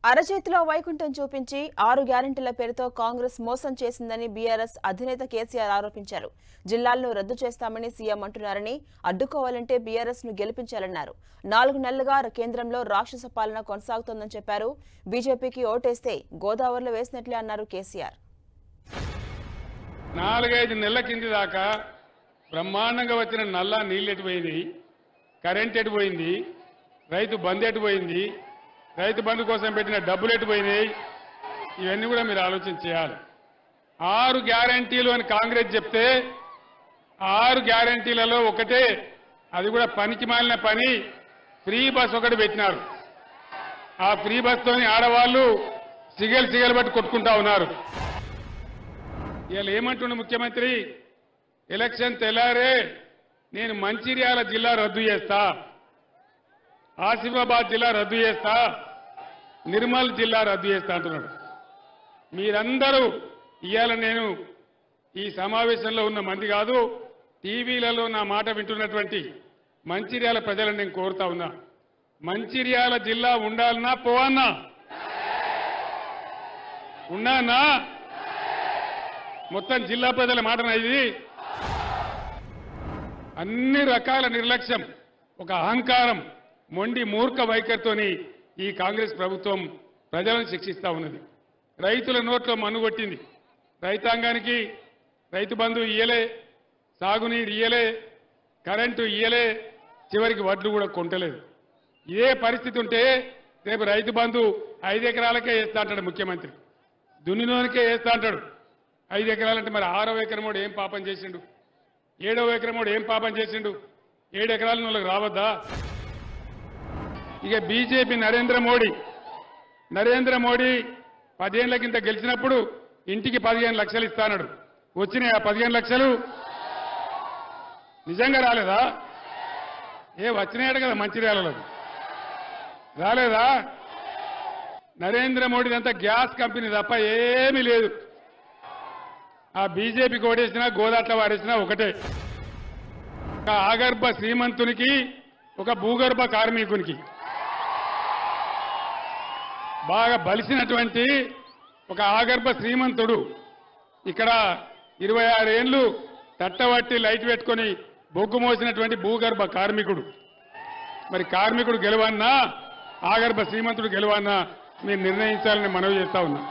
అరచేతిలో వైకుంఠం చూపించి 6 గ్యారెంటీల పేరుతో కాంగ్రెస్ మోసం చేసిందని బీఆర్ఎస్ అధినేత కేసీఆర్ ఆరోపించారు. జిల్లాలను రద్దు చేస్తామని సీఎం అంటున్నారని, అడ్డుకోవాలంటే బీఆర్ఎస్ ను గెలిపించాలన్నారు. 4 నెలలుగా కేంద్రంలో రాక్షస పాలన కొనసాగుతోందని చెప్పారు. బీజేపీకి ఓటేస్తే గోదావరిలో వేసినట్లే అన్నారు కేసీఆర్. 4-5 నెలల కింది దాకా బ్రహ్మాండంగా వచ్చిన నల్లా నీళ్ళు ఎటుపోయింది, కరెంట్ ఎటుపోయింది, రైతు బంద్ ఎటుపోయింది, రైతు బంధు కోసం పెట్టిన డబ్బులు ఎటుపోయినాయి, ఇవన్నీ కూడా మీరు ఆలోచన చేయాలి. 6 గ్యారంటీలు అని కాంగ్రెస్ చెప్తే 6 గ్యారంటీలలో ఒకటే, అది కూడా పనికి మాలిన పని, ఫ్రీ బస్ ఒకటి పెట్టినారు. ఆ ఫ్రీ బస్తోని ఆడవాళ్ళు సిగలు బట్టి కొట్టుకుంటా ఉన్నారు. ఇవాళ ఏమంటున్న ముఖ్యమంత్రి, ఎలక్షన్ తెల్లారే నేను మంచిర్యాల జిల్లా రద్దు చేస్తా, ఆసిఫాబాద్ జిల్లా రద్దు చేస్తా, నిర్మల్ జిల్లా రద్దు చేస్తా అంటున్నాడు. మీరందరూ ఇవాళ నేను ఈ సమావేశంలో ఉన్న మంది కాదు, టీవీలలో నా మాట వింటున్నటువంటి మంచిర్యాల ప్రజలను నేను కోరుతా ఉన్నా, మంచిర్యాల జిల్లా ఉండాలన్నా పోవన్నా, ఉన్నానా? మొత్తం జిల్లా ప్రజల మాటన ఇది. అన్ని రకాల నిర్లక్ష్యం, ఒక అహంకారం, మొండి మూర్ఖ వైఖరితోని ఈ కాంగ్రెస్ ప్రభుత్వం ప్రజలను శిక్షిస్తా ఉన్నది. రైతుల నోట్లో మన్నుగొట్టింది. రైతాంగానికి రైతు బంధు ఇయ్యలే, సాగునీరు ఇయ్యలే, కరెంటు ఇయ్యలే, చివరికి వడ్లు కూడా కొంటలేదు. ఇదే పరిస్థితి ఉంటే రేపు రైతు బంధు 5 ఎకరాలకే వేస్తా అంటాడు ముఖ్యమంత్రి, దున్నినోనికే వేస్తా అంటాడు. 5 ఎకరాలంటే మరి 6వ ఎకరమోడు ఏం పాపం చేసిండు, 7వ ఎకరమోడు ఏం పాపం చేసిండు? 7 ఎకరాల వాళ్ళకి రావద్దా? ఇక బీజేపీ నరేంద్ర మోడీ 10 ఏళ్ల కింద గెలిచినప్పుడు ఇంటికి 15 లక్షలు ఇస్తాడు. వచ్చినాయి ఆ 15 లక్షలు? నిజంగా రాలేదా? వచ్చినాయట కదా మంచిర్యాలలో, రాలేదా? నరేంద్ర మోడీదంతా గ్యాస్ కంపెనీ తప్ప ఏమీ లేదు. ఆ బీజేపీకి ఓడేసినా గోదాట్ల వాడేసినా ఒకటే. ఒక ఆగర్భ శ్రీమంతునికి, ఒక భూగర్భ కార్మికునికి, బాగా బలిసినటువంటి ఒక ఆగర్భ శ్రీమంతుడు ఇక్కడ 26 ఏళ్లు తట్టబట్టి లైట్ పెట్టుకొని బొగ్గు మోసినటువంటి భూగర్భ కార్మికుడు. మరి కార్మికుడు గెలవన్నా, ఆగర్భ శ్రీమంతుడు గెలవన్నా మీరు నిర్ణయించాలని మనవి చేస్తా ఉన్నా.